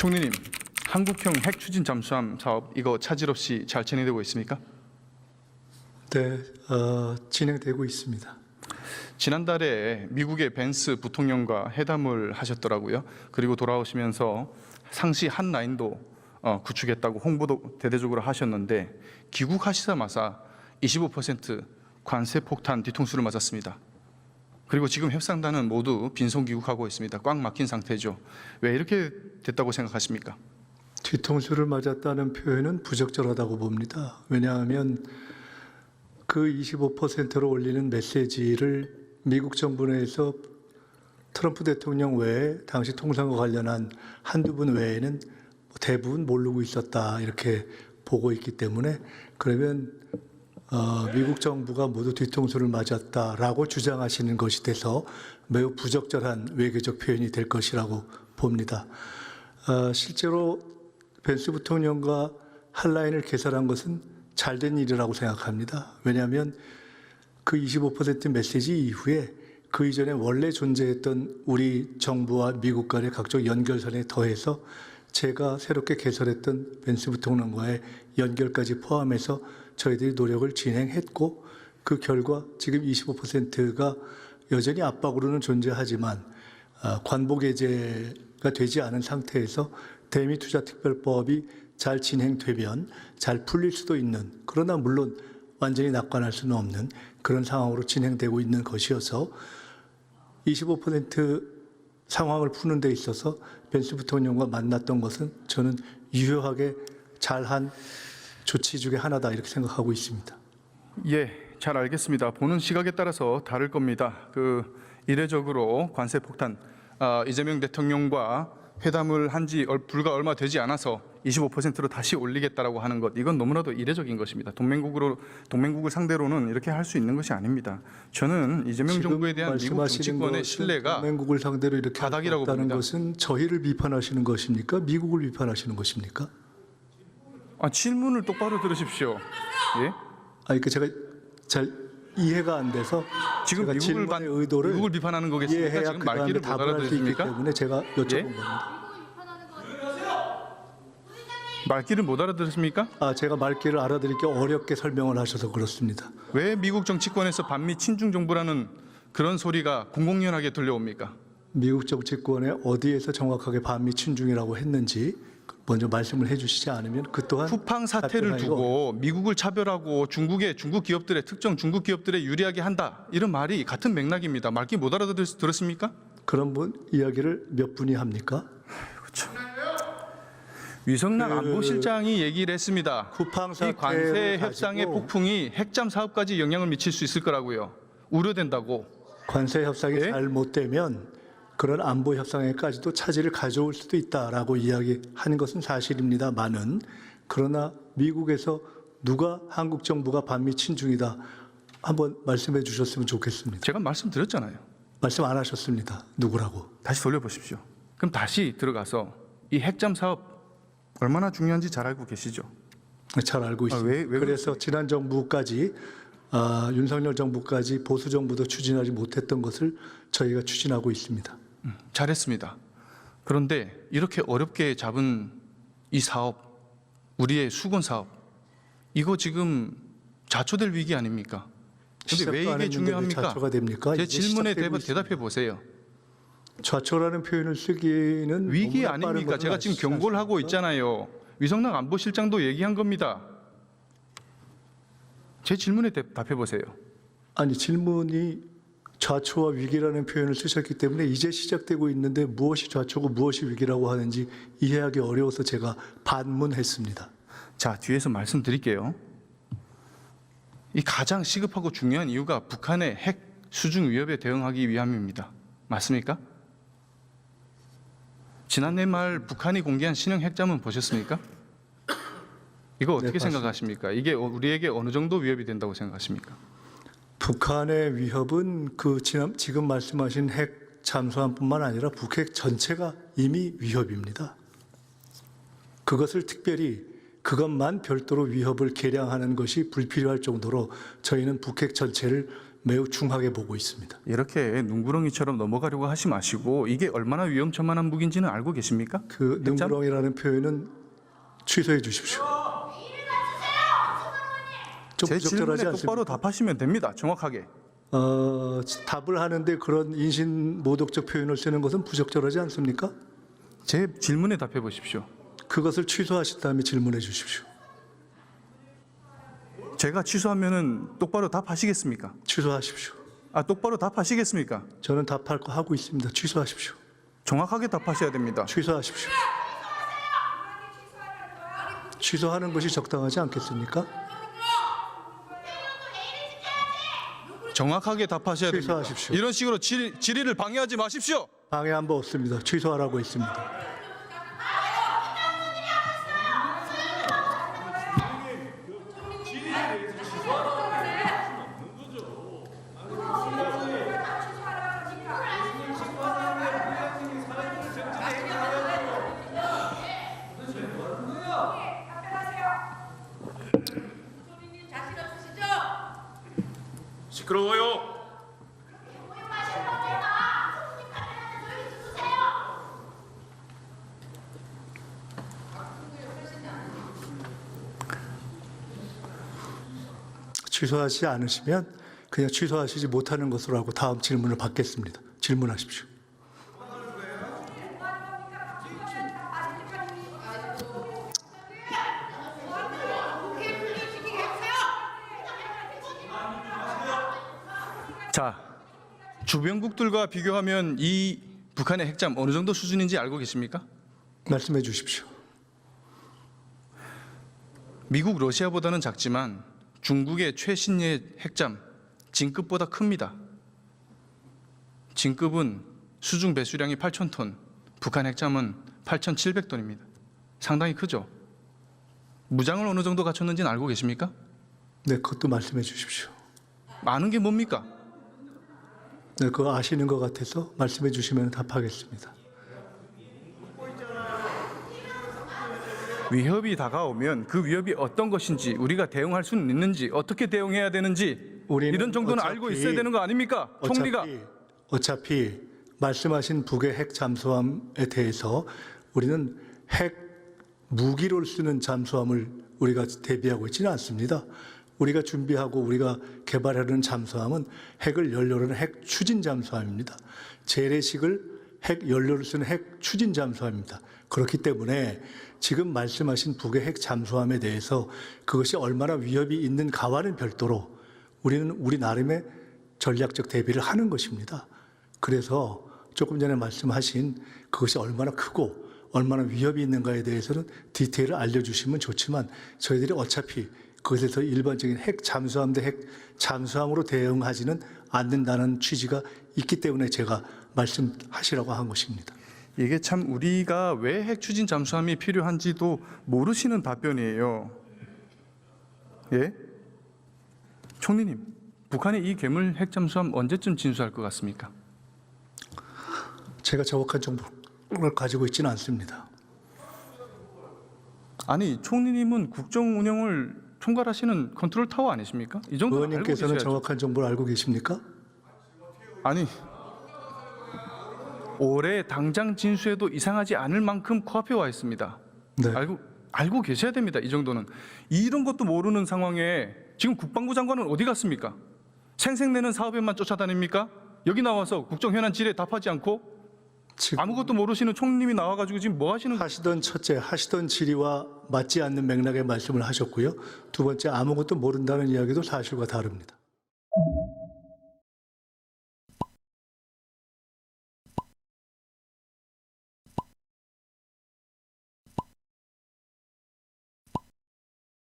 총리님, 한국형 핵 추진 잠수함 사업 이거 차질 없이 잘 진행되고 있습니까? 네, 진행되고 있습니다. 지난달에 미국의 벤스 부통령과 회담을 하셨더라고요. 그리고 돌아오시면서 상시 한 라인도 구축했다고 홍보도 대대적으로 하셨는데 귀국하시자마자 25% 관세 폭탄 뒤통수를 맞았습니다. 그리고 지금 협상단은 모두 빈손 귀국하고 있습니다. 꽉 막힌 상태죠. 왜 이렇게 됐다고 생각하십니까? 뒤통수를 맞았다는 표현은 부적절하다고 봅니다. 왜냐하면 그 25%로 올리는 메시지를 미국 정부 내에서 트럼프 대통령 외에 당시 통상과 관련한 한두 분 외에는 대부분 모르고 있었다 이렇게 보고 있기 때문에 그러면 미국 정부가 모두 뒤통수를 맞았다라고 주장하시는 것이 돼서 매우 부적절한 외교적 표현이 될 것이라고 봅니다. 실제로 벤스 부통령과 한 라인을 개설한 것은 잘된 일이라고 생각합니다. 왜냐하면 그 25% 메시지 이후에 그 이전에 원래 존재했던 우리 정부와 미국 간의 각종 연결선에 더해서 제가 새롭게 개설했던 벤스 부통령과의 연결까지 포함해서 저희들이 노력을 진행했고 그 결과 지금 25%가 여전히 압박으로는 존재하지만 관보게재가 되지 않은 상태에서 대미투자특별법이 잘 진행되면 잘 풀릴 수도 있는, 그러나 물론 완전히 낙관할 수는 없는 그런 상황으로 진행되고 있는 것이어서 25% 상황을 푸는 데 있어서 벤스 부통령과 만났던 것은 저는 유효하게 잘한 조치 중에 하나다 이렇게 생각하고 있습니다. 예, 잘 알겠습니다. 보는 시각에 따라서 다를 겁니다. 이례적으로 관세 폭탄 이재명 대통령과 회담을 한 지 불과 얼마 되지 않아서 25%로 다시 올리겠다라고 하는 것, 이건 너무나도 이례적인 것입니다. 동맹국을 상대로는 이렇게 할 수 있는 것이 아닙니다. 저는 이재명 정부에 대한 미국 정치권의 신뢰가 동맹국을 상대로 이렇게 바닥이라고 한다는 봅니다. 것은 저희를 비판하시는 것입니까? 미국을 비판하시는 것입니까? 질문을 똑바로 들으십시오. 예? 그러니까 제가 잘 이해가 안 돼서 지금 미국을 비판하는 거겠습니까? 이해해야 지금 말귀를 못 답을 할 수 있기 알아들으십니까? 때문에 제가 여쭤본 예? 겁니다. 말귀를 못 알아들으십니까? 제가 말귀를 알아듣기 어렵게 설명을 하셔서 그렇습니다. 왜 미국 정치권에서 반미 친중 정부라는 그런 소리가 공공연하게 들려옵니까? 미국 정치권에 어디에서 정확하게 반미 친중이라고 했는지 먼저 말씀을 해주시지 않으면 그 또한 쿠팡 사태를 두고 미국을 차별하고 중국 기업들의 특정 중국 기업들에 유리하게 한다, 이런 말이 같은 맥락입니다. 말귀 못 알아들었습니까? 그런 분 이야기를 몇 분이 합니까? 그렇죠. 위성락 안보실장이 얘기를 했습니다. 쿠팡 이 관세 협상의 폭풍이 핵잠 사업까지 영향을 미칠 수 있을 거라고요. 우려된다고. 관세 협상이 예? 잘못되면 그런 안보 협상에까지도 차질을 가져올 수도 있다라고 이야기하는 것은 사실입니다만은, 그러나 미국에서 누가 한국 정부가 반미 친중이다 한번 말씀해 주셨으면 좋겠습니다. 제가 말씀드렸잖아요. 말씀 안 하셨습니다. 누구라고? 다시 돌려보십시오. 그럼 다시 들어가서 이 핵잠 사업 얼마나 중요한지 잘 알고 계시죠? 잘 알고 있습니다. 그래서 지난 정부까지 윤석열 정부까지 보수 정부도 추진하지 못했던 것을 저희가 추진하고 있습니다. 잘했습니다. 그런데 이렇게 어렵게 잡은 이 사업, 우리의 수건 사업, 이거 지금 자초될 위기 아닙니까? 근데 왜 이게 중요합니까? 자초가 됩니까? 제 질문에 대답해 보세요. 좌초라는 표현을 쓰기는 위기 아닙니까? 제가 지금 경고를 하고 있잖아요. 위성락 안보실장도 얘기한 겁니다. 제 질문에 답해 보세요. 아니, 질문이 좌초와 위기라는 표현을 쓰셨기 때문에 이제 시작되고 있는데 무엇이 좌초고 무엇이 위기라고 하는지 이해하기 어려워서 제가 반문했습니다. 자, 뒤에서 말씀드릴게요. 이 가장 시급하고 중요한 이유가 북한의 핵 수중 위협에 대응하기 위함입니다. 맞습니까? 지난해 말 북한이 공개한 신형 핵잠은 보셨습니까? 이거 어떻게 생각하십니까? 이게 우리에게 어느 정도 위협이 된다고 생각하십니까? 북한의 위협은 지금 말씀하신 핵 잠수함뿐만 아니라 북핵 전체가 이미 위협입니다. 그것을 특별히 그것만 별도로 위협을 계량하는 것이 불필요할 정도로 저희는 북핵 전체를 매우 중하게 보고 있습니다. 이렇게 눈구렁이처럼 넘어가려고 하지 마시고 이게 얼마나 위험천만한 무기인지는 알고 계십니까? 그 핵잠? 능구렁이라는 표현은 취소해 주십시오. 좀 제 부적절하지 질문에 않습니까? 똑바로 답하시면 됩니다. 정확하게. 답을 하는데 그런 인신 모독적 표현을 쓰는 것은 부적절하지 않습니까? 제 질문에 답해 보십시오. 그것을 취소하신 다음에 질문해 주십시오. 제가 취소하면은 똑바로 답하시겠습니까? 취소하십시오. 똑바로 답하시겠습니까? 저는 답할 거 하고 있습니다. 취소하십시오. 정확하게 답하셔야 됩니다. 취소하십시오. 취소하는 것이 적당하지 않겠습니까? 정확하게 답하셔야 됩니다. 취소하십시오. 이런 식으로 질의를 방해하지 마십시오. 방해한 바 없습니다. 취소하라고 했습니다. 시끄러워요. 취소하지 않으시면 그냥 취소하시지 못하는 것으로 하고 다음 질문을 받겠습니다. 질문하십시오. 자, 주변국들과 비교하면 이 북한의 핵잠 어느 정도 수준인지 알고 계십니까? 말씀해 주십시오. 미국, 러시아보다는 작지만 중국의 최신의 핵잠 진급보다 큽니다. 진급은 수중 배수량이 8,000톤, 북한 핵잠은 8,700톤입니다. 상당히 크죠. 무장을 어느 정도 갖췄는지는 알고 계십니까? 네, 그것도 말씀해 주십시오. 아는 게 뭡니까? 네, 그거 아시는 것 같아서 말씀해 주시면 답하겠습니다. 위협이 다가오면 그 위협이 어떤 것인지 우리가 대응할 수는 있는지 어떻게 대응해야 되는지 우리는 이런 정도는 어차피- 알고 있어야 되는 거 아닙니까? 총리가. 어차피 말씀하신 북의 핵 잠수함에 대해서 우리는 핵 무기로 쓰는 잠수함을 우리가 대비하고 있지는 않습니다. 우리가 준비하고 우리가 개발하는 잠수함은 핵을 연료로 하는 핵 추진 잠수함입니다. 재래식을 핵 연료를 쓰는 핵 추진 잠수함입니다. 그렇기 때문에 지금 말씀하신 북의 핵 잠수함에 대해서 그것이 얼마나 위협이 있는가와는 별도로 우리는 우리 나름의 전략적 대비를 하는 것입니다. 그래서 조금 전에 말씀하신 그것이 얼마나 크고 얼마나 위협이 있는가에 대해서는 디테일을 알려주시면 좋지만 저희들이 어차피 그것에서 일반적인 핵 잠수함 대 핵 잠수함으로 대응하지는 않는다는 취지가 있기 때문에 제가 말씀하시라고 한 것입니다. 이게 참 우리가 왜 핵 추진 잠수함이 필요한지도 모르시는 답변이에요. 예? 총리님, 북한의 이 괴물 핵 잠수함 언제쯤 진수할 것 같습니까? 제가 정확한 정보를 가지고 있지는 않습니다. 아니, 총리님은 국정 운영을 총괄하시는 컨트롤 타워 아니십니까? 이 정도는 알고 의원님께서는 계셔야죠. 정확한 정보를 알고 계십니까? 아니, 올해 당장 진수해도 이상하지 않을 만큼 코앞에 와 있습니다. 네. 알고 계셔야 됩니다. 이 정도는. 이런 것도 모르는 상황에 지금 국방부 장관은 어디 갔습니까? 생색내는 사업에만 쫓아다닙니까? 여기 나와서 국정 현안 질의에 답하지 않고 지금 아무것도 모르시는 총리님이 나와가지고 지금 뭐 하시는 거예요? 하시던 질의와 맞지 않는 맥락의 말씀을 하셨고요. 두 번째, 아무것도 모른다는 이야기도 사실과 다릅니다.